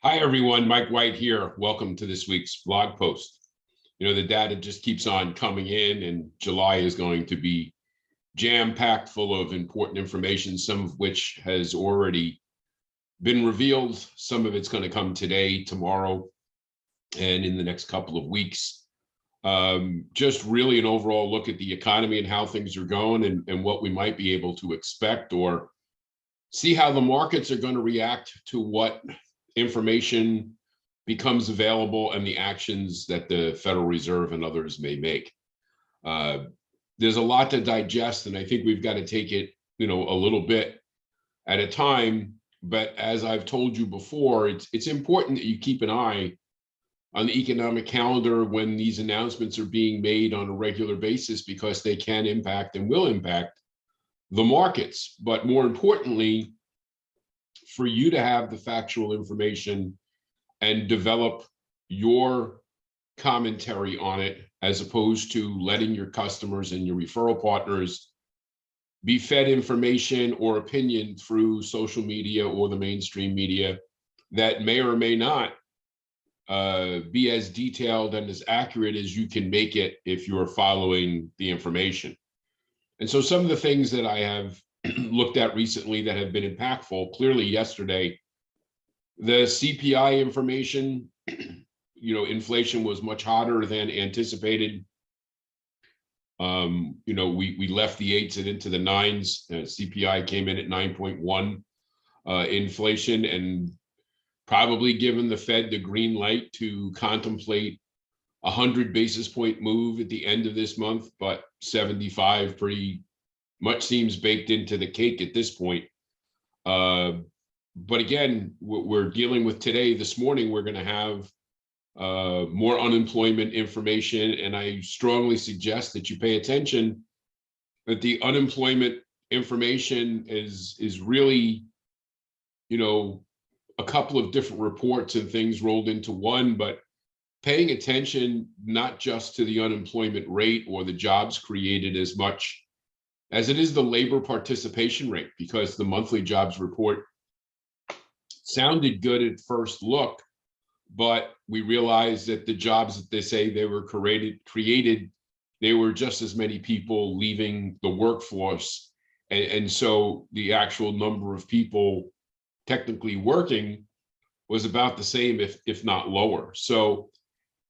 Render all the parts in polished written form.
Hi, everyone. Mike White here. Welcome to this week's blog post. The data just keeps on coming in, and July is going to be jam-packed full of important information, some of which has already been revealed. Some of it's going to come today, tomorrow, and in the next couple of weeks. Just really an overall look at the economy and how things are going and what we might be able to expect, or see how the markets are going to react to what information becomes available and the actions that the Federal Reserve and others may make. There's a lot to digest, and I think we've got to take it, a little bit at a time. But as I've told you before, it's important that you keep an eye on the economic calendar when these announcements are being made on a regular basis, because they can impact and will impact the markets. But more importantly, for you to have the factual information and develop your commentary on it, as opposed to letting your customers and your referral partners be fed information or opinion through social media or the mainstream media that may or may not be as detailed and as accurate as you can make it if you're following the information. And so some of the things that I have looked at recently that have been impactful, clearly yesterday, the CPI information, inflation was much hotter than anticipated. We left the 8s and into the 9s. CPI came in at 9.1 inflation, and probably given the Fed the green light to contemplate a 100 basis point move at the end of this month, but 75 pretty much seems baked into the cake at this point. But again, what we're dealing with today, this morning, we're going to have more unemployment information, and I strongly suggest that you pay attention that the unemployment information is really, a couple of different reports and things rolled into one, but paying attention not just to the unemployment rate or the jobs created as much as it is the labor participation rate, because the monthly jobs report sounded good at first look, but we realized that the jobs that they say they were created, they were just as many people leaving the workforce. And so the actual number of people technically working was about the same, if not lower. So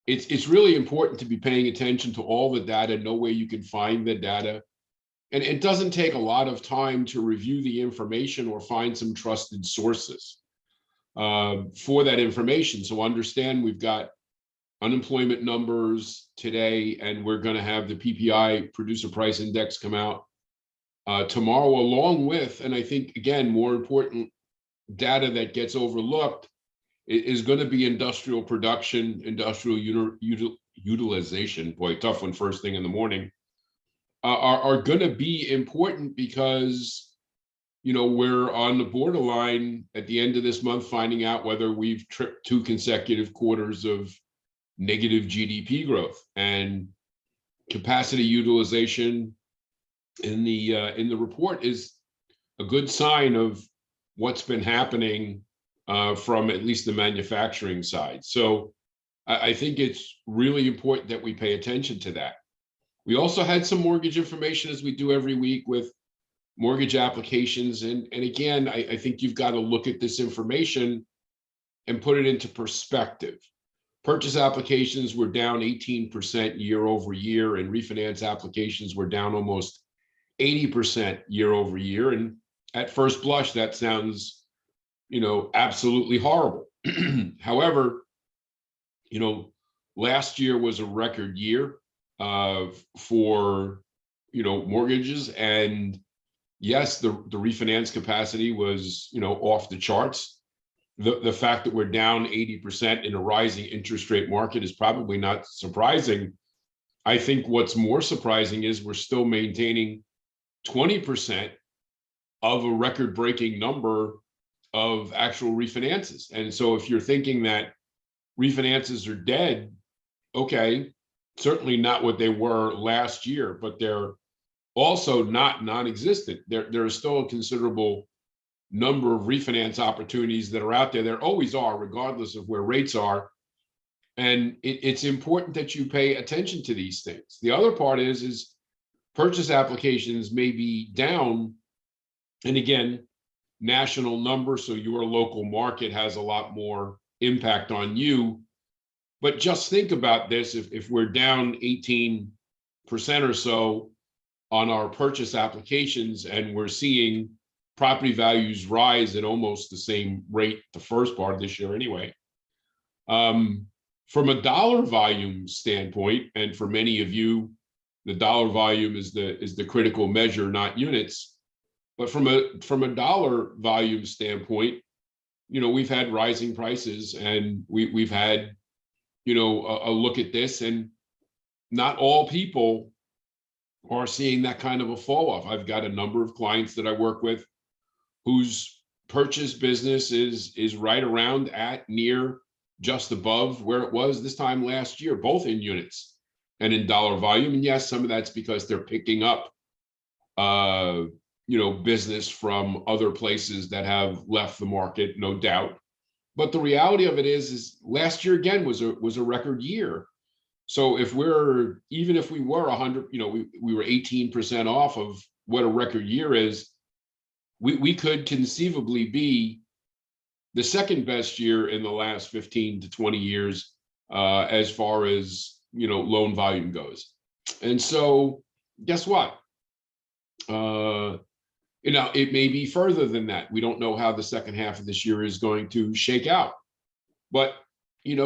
it's really important to be paying attention to all the data, know where you can find the data. And it doesn't take a lot of time to review the information or find some trusted sources for that information. So understand we've got unemployment numbers today, and we're going to have the PPI, Producer Price Index, come out tomorrow, along with, and I think, again, more important data that gets overlooked is going to be industrial production, industrial utilization. Boy, tough one first thing in the morning. Are going to be important because, we're on the borderline at the end of this month, finding out whether we've tripped 2 consecutive quarters of negative GDP growth. And capacity utilization in the report is a good sign of what's been happening from at least the manufacturing side. So I think it's really important that we pay attention to that. We also had some mortgage information, as we do every week, with mortgage applications. And again, I think you've got to look at this information and put it into perspective. Purchase applications were down 18% year over year, and refinance applications were down almost 80% year over year. And at first blush, that sounds, absolutely horrible. However, last year was a record year for, mortgages. And yes, the refinance capacity was, off the charts. The fact that we're down 80% in a rising interest rate market is probably not surprising. I think what's more surprising is we're still maintaining 20% of a record-breaking number of actual refinances. And so if you're thinking that refinances are dead, okay, certainly not what they were last year, but they're also not non-existent. There is still a considerable number of refinance opportunities that are out there. There always are, regardless of where rates are. And it's important that you pay attention to these things. The other part is purchase applications may be down. And again, national number, so your local market has a lot more impact on you. But just think about this, if we're down 18% or so on our purchase applications, and we're seeing property values rise at almost the same rate the first part of this year anyway. From a dollar volume standpoint, and for many of you, the dollar volume is the critical measure, not units. But from a dollar volume standpoint, we've had rising prices, and we've had a look at this, and not all people are seeing that kind of a fall off. I've got a number of clients that I work with whose purchase business is right around at near just above where it was this time last year, both in units and in dollar volume. And yes, some of that's because they're picking up business from other places that have left the market, no doubt. But the reality of it is last year again was a record year. So even if we were 100, we were 18% off of what a record year is, we could conceivably be the second best year in the last 15 to 20 years as far as loan volume goes. And so guess what? It may be further than that. We don't know how the second half of this year is going to shake out. But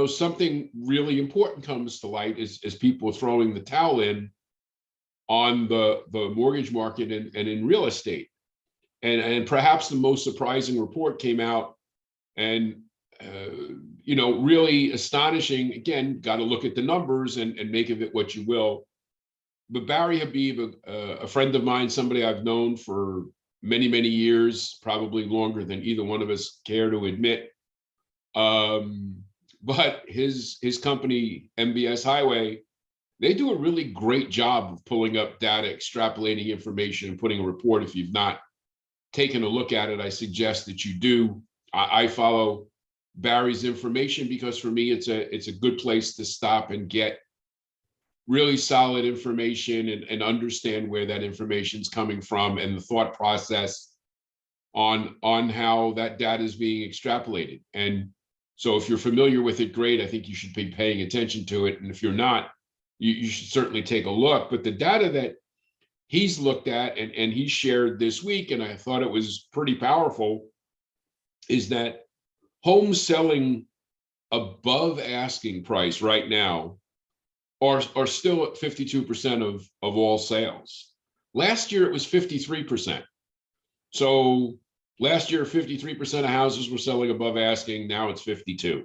something really important comes to light as people throwing the towel in on the mortgage market and in real estate. And perhaps the most surprising report came out, and really astonishing. Again, got to look at the numbers and make of it what you will. But Barry Habib, a friend of mine, somebody I've known for many, many years, probably longer than either one of us care to admit. But his company, MBS Highway, they do a really great job of pulling up data, extrapolating information, and putting a report. If you've not taken a look at it, I suggest that you do. I follow Barry's information because for me, it's a good place to stop and get really solid information and understand where that information is coming from and the thought process on how that data is being extrapolated. And so if you're familiar with it, great. I think you should be paying attention to it. And if you're not, you should certainly take a look. But the data that he's looked at and he shared this week, and I thought it was pretty powerful, is that homes selling above asking price right now are still at 52% of all sales. Last year, it was 53%. So last year, 53% of houses were selling above asking. Now it's 52.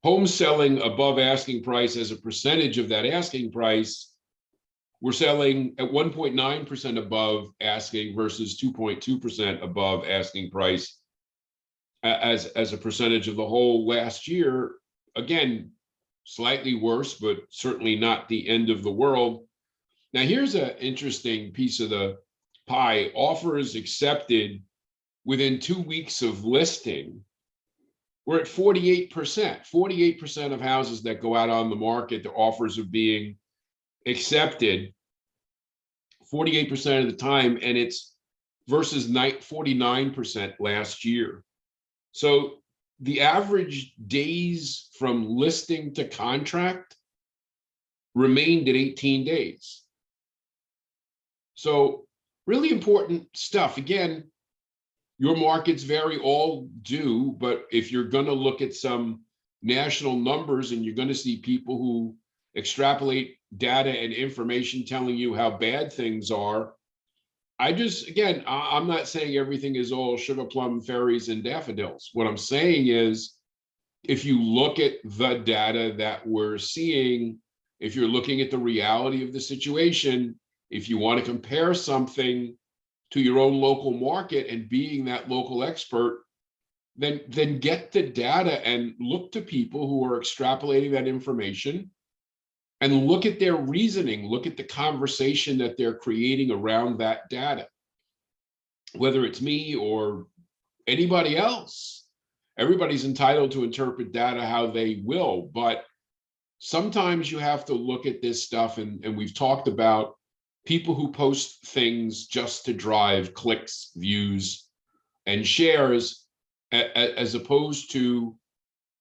Homes selling above asking price as a percentage of that asking price, we're selling at 1.9% above asking versus 2.2% above asking price as a percentage of the whole last year. Again, slightly worse, but certainly not the end of the world. Now, here's an interesting piece of the pie. Offers accepted within 2 weeks of listing, we're at 48%. 48% of houses that go out on the market, the offers are being accepted 48% of the time, and it's versus 49% last year. So the average days from listing to contract remained at 18 days. So really important stuff. Again, your markets vary, all do, but if you're going to look at some national numbers and you're going to see people who extrapolate data and information telling you how bad things are, I'm not saying everything is all sugar plum fairies and daffodils. What I'm saying is, if you look at the data that we're seeing, if you're looking at the reality of the situation, if you want to compare something to your own local market and being that local expert, then get the data and look to people who are extrapolating that information and look at their reasoning, look at the conversation that they're creating around that data. Whether it's me or anybody else. Everybody's entitled to interpret data how they will, but sometimes you have to look at this stuff, and we've talked about people who post things just to drive clicks, views, and shares, as opposed to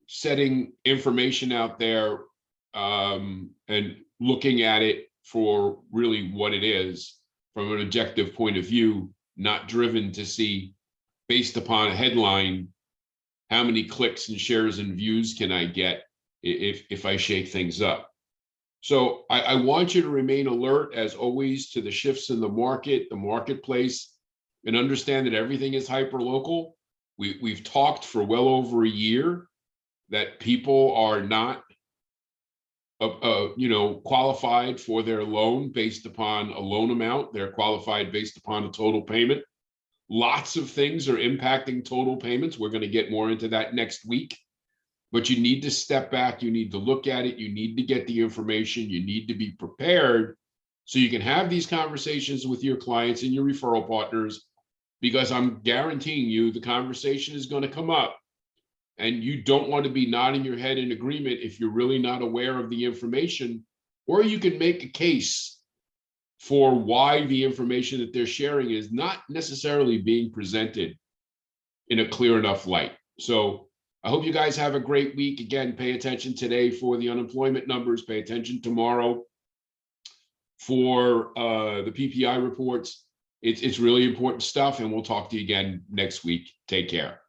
setting information out there and looking at it for really what it is from an objective point of view, not driven to see, based upon a headline, how many clicks and shares and views can I get if I shake things up. So I want you to remain alert, as always, to the shifts in the market, the marketplace, and understand that everything is hyperlocal. We've talked for well over a year that people are not qualified for their loan based upon a loan amount. They're qualified based upon a total payment. Lots of things are impacting total payments. We're going to get more into that next week. But you need to step back. You need to look at it. You need to get the information. You need to be prepared so you can have these conversations with your clients and your referral partners, because I'm guaranteeing you the conversation is going to come up. And you don't want to be nodding your head in agreement if you're really not aware of the information, or you can make a case for why the information that they're sharing is not necessarily being presented in a clear enough light. So I hope you guys have a great week. Again, pay attention today for the unemployment numbers. Pay attention tomorrow for the PPI reports. It's really important stuff, and we'll talk to you again next week. Take care.